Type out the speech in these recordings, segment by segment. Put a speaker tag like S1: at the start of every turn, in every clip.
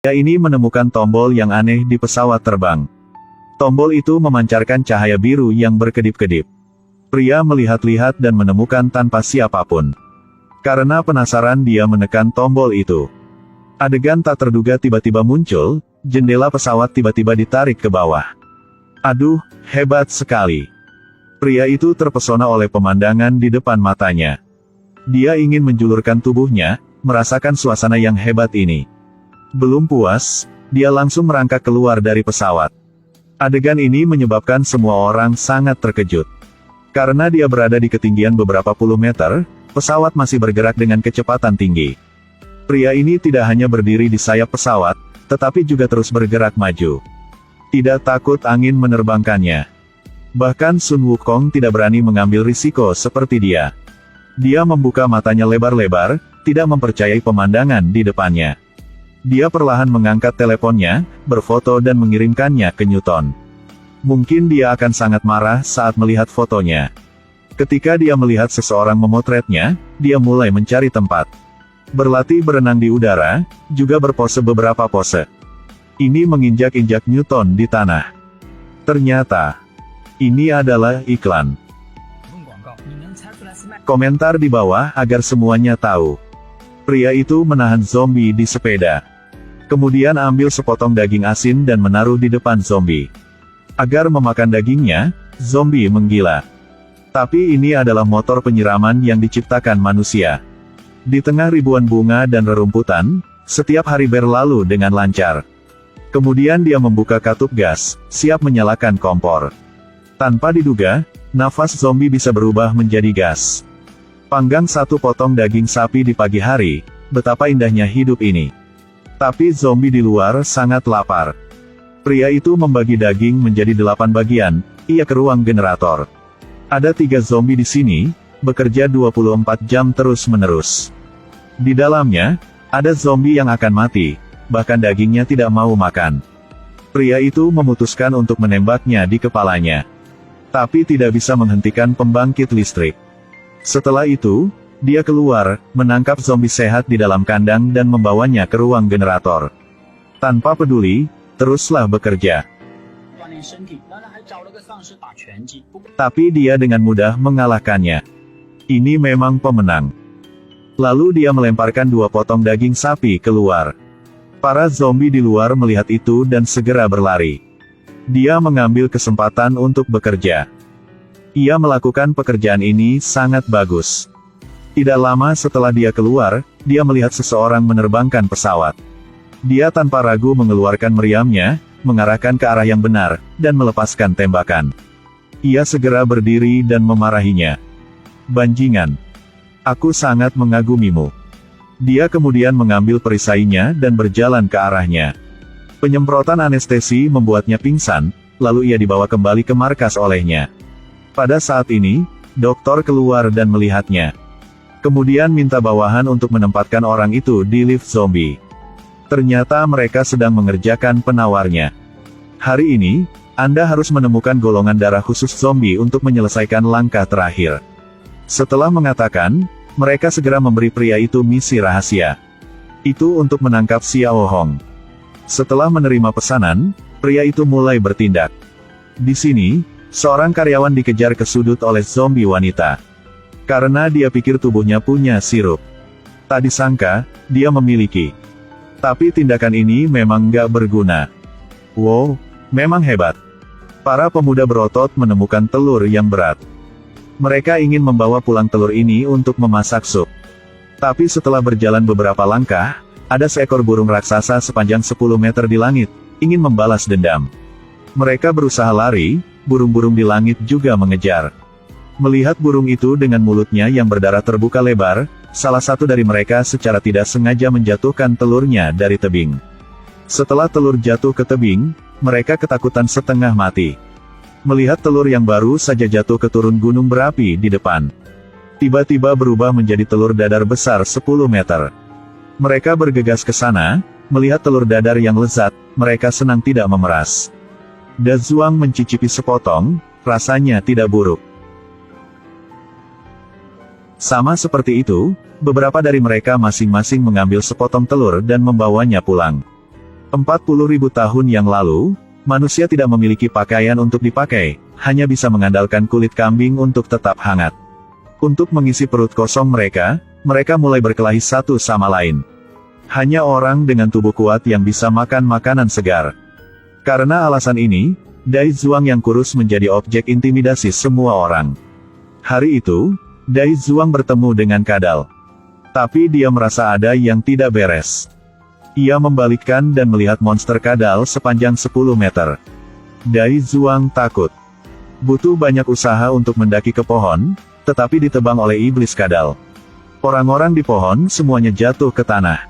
S1: Pria ini menemukan tombol yang aneh di pesawat terbang. Tombol itu memancarkan cahaya biru yang berkedip-kedip. Pria melihat-lihat dan menemukan tanpa siapapun. Karena penasaran dia menekan tombol itu. Adegan tak terduga tiba-tiba muncul, jendela pesawat tiba-tiba ditarik ke bawah. Aduh, hebat sekali. Pria itu terpesona oleh pemandangan di depan matanya. Dia ingin menjulurkan tubuhnya, merasakan suasana yang hebat ini. Belum puas, dia langsung merangkak keluar dari pesawat. Adegan ini menyebabkan semua orang sangat terkejut. Karena dia berada di ketinggian beberapa puluh meter, pesawat masih bergerak dengan kecepatan tinggi. Pria ini tidak hanya berdiri di sayap pesawat, tetapi juga terus bergerak maju. Tidak takut angin menerbangkannya. Bahkan Sun Wukong tidak berani mengambil risiko seperti dia. Dia membuka matanya lebar-lebar, tidak mempercayai pemandangan di depannya. Dia perlahan mengangkat teleponnya, berfoto dan mengirimkannya ke Newton. Mungkin dia akan sangat marah saat melihat fotonya. Ketika dia melihat seseorang memotretnya, dia mulai mencari tempat. Berlatih berenang di udara, juga berpose beberapa pose. Ini menginjak-injak Newton di tanah. Ternyata, ini adalah iklan. Komentar di bawah agar semuanya tahu. Pria itu menahan zombie di sepeda. Kemudian ambil sepotong daging asin dan menaruh di depan zombie. Agar memakan dagingnya, zombie menggila. Tapi ini adalah motor penyiraman yang diciptakan manusia. Di tengah ribuan bunga dan rerumputan, setiap hari berlalu dengan lancar. Kemudian dia membuka katup gas, siap menyalakan kompor. Tanpa diduga, nafas zombie bisa berubah menjadi gas. Panggang satu potong daging sapi di pagi hari, betapa indahnya hidup ini. Tapi zombie di luar sangat lapar. Pria itu membagi daging menjadi 8 bagian, ia ke ruang generator. Ada 3 zombie di sini, bekerja 24 jam terus-menerus. Di dalamnya, ada zombie yang akan mati, bahkan dagingnya tidak mau makan. Pria itu memutuskan untuk menembaknya di kepalanya. Tapi tidak bisa menghentikan pembangkit listrik. Setelah itu, dia keluar, menangkap zombie sehat di dalam kandang dan membawanya ke ruang generator. Tanpa peduli, teruslah bekerja. Tapi dia dengan mudah mengalahkannya. Ini memang pemenang. Lalu dia melemparkan 2 potong daging sapi keluar. Para zombie di luar melihat itu dan segera berlari. Dia mengambil kesempatan untuk bekerja. Ia melakukan pekerjaan ini sangat bagus. Tidak lama setelah dia keluar, dia melihat seseorang menerbangkan pesawat. Dia tanpa ragu mengeluarkan meriamnya, mengarahkan ke arah yang benar, dan melepaskan tembakan. Ia segera berdiri dan memarahinya. Banjingan. Aku sangat mengagumimu. Dia kemudian mengambil perisainya dan berjalan ke arahnya. Penyemprotan anestesi membuatnya pingsan, lalu ia dibawa kembali ke markas olehnya. Pada saat ini, dokter keluar dan melihatnya. Kemudian minta bawahan untuk menempatkan orang itu di lift zombie. Ternyata mereka sedang mengerjakan penawarnya. Hari ini, Anda harus menemukan golongan darah khusus zombie untuk menyelesaikan langkah terakhir. Setelah mengatakan, mereka segera memberi pria itu misi rahasia. Itu untuk menangkap Xiao Hong. Setelah menerima pesanan, pria itu mulai bertindak. Di sini, seorang karyawan dikejar ke sudut oleh zombie wanita. Karena dia pikir tubuhnya punya sirup. Tak disangka, dia memiliki. Tapi tindakan ini memang nggak berguna. Wow, memang hebat. Para pemuda berotot menemukan telur yang berat. Mereka ingin membawa pulang telur ini untuk memasak sup. Tapi setelah berjalan beberapa langkah, ada seekor burung raksasa sepanjang 10 meter di langit, ingin membalas dendam. Mereka berusaha lari, burung-burung di langit juga mengejar. Melihat burung itu dengan mulutnya yang berdarah terbuka lebar, salah satu dari mereka secara tidak sengaja menjatuhkan telurnya dari tebing. Setelah telur jatuh ke tebing, mereka ketakutan setengah mati. Melihat telur yang baru saja jatuh ke turun gunung berapi di depan. Tiba-tiba berubah menjadi telur dadar besar 10 meter. Mereka bergegas ke sana, melihat telur dadar yang lezat, mereka senang tidak memeras. Da Zuang mencicipi sepotong, rasanya tidak buruk. Sama seperti itu, beberapa dari mereka masing-masing mengambil sepotong telur dan membawanya pulang. 40.000 tahun yang lalu, manusia tidak memiliki pakaian untuk dipakai, hanya bisa mengandalkan kulit kambing untuk tetap hangat. Untuk mengisi perut kosong mereka mulai berkelahi satu sama lain. Hanya orang dengan tubuh kuat yang bisa makan makanan segar. Karena alasan ini, Dai Zuang yang kurus menjadi objek intimidasi semua orang. Hari itu, Dai Zuang bertemu dengan kadal. Tapi dia merasa ada yang tidak beres. Ia membalikkan dan melihat monster kadal sepanjang 10 meter. Dai Zuang takut. Butuh banyak usaha untuk mendaki ke pohon, tetapi ditebang oleh iblis kadal. Orang-orang di pohon semuanya jatuh ke tanah.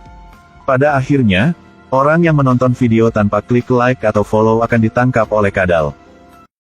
S1: Pada akhirnya, orang yang menonton video tanpa klik like atau follow akan ditangkap oleh kadal.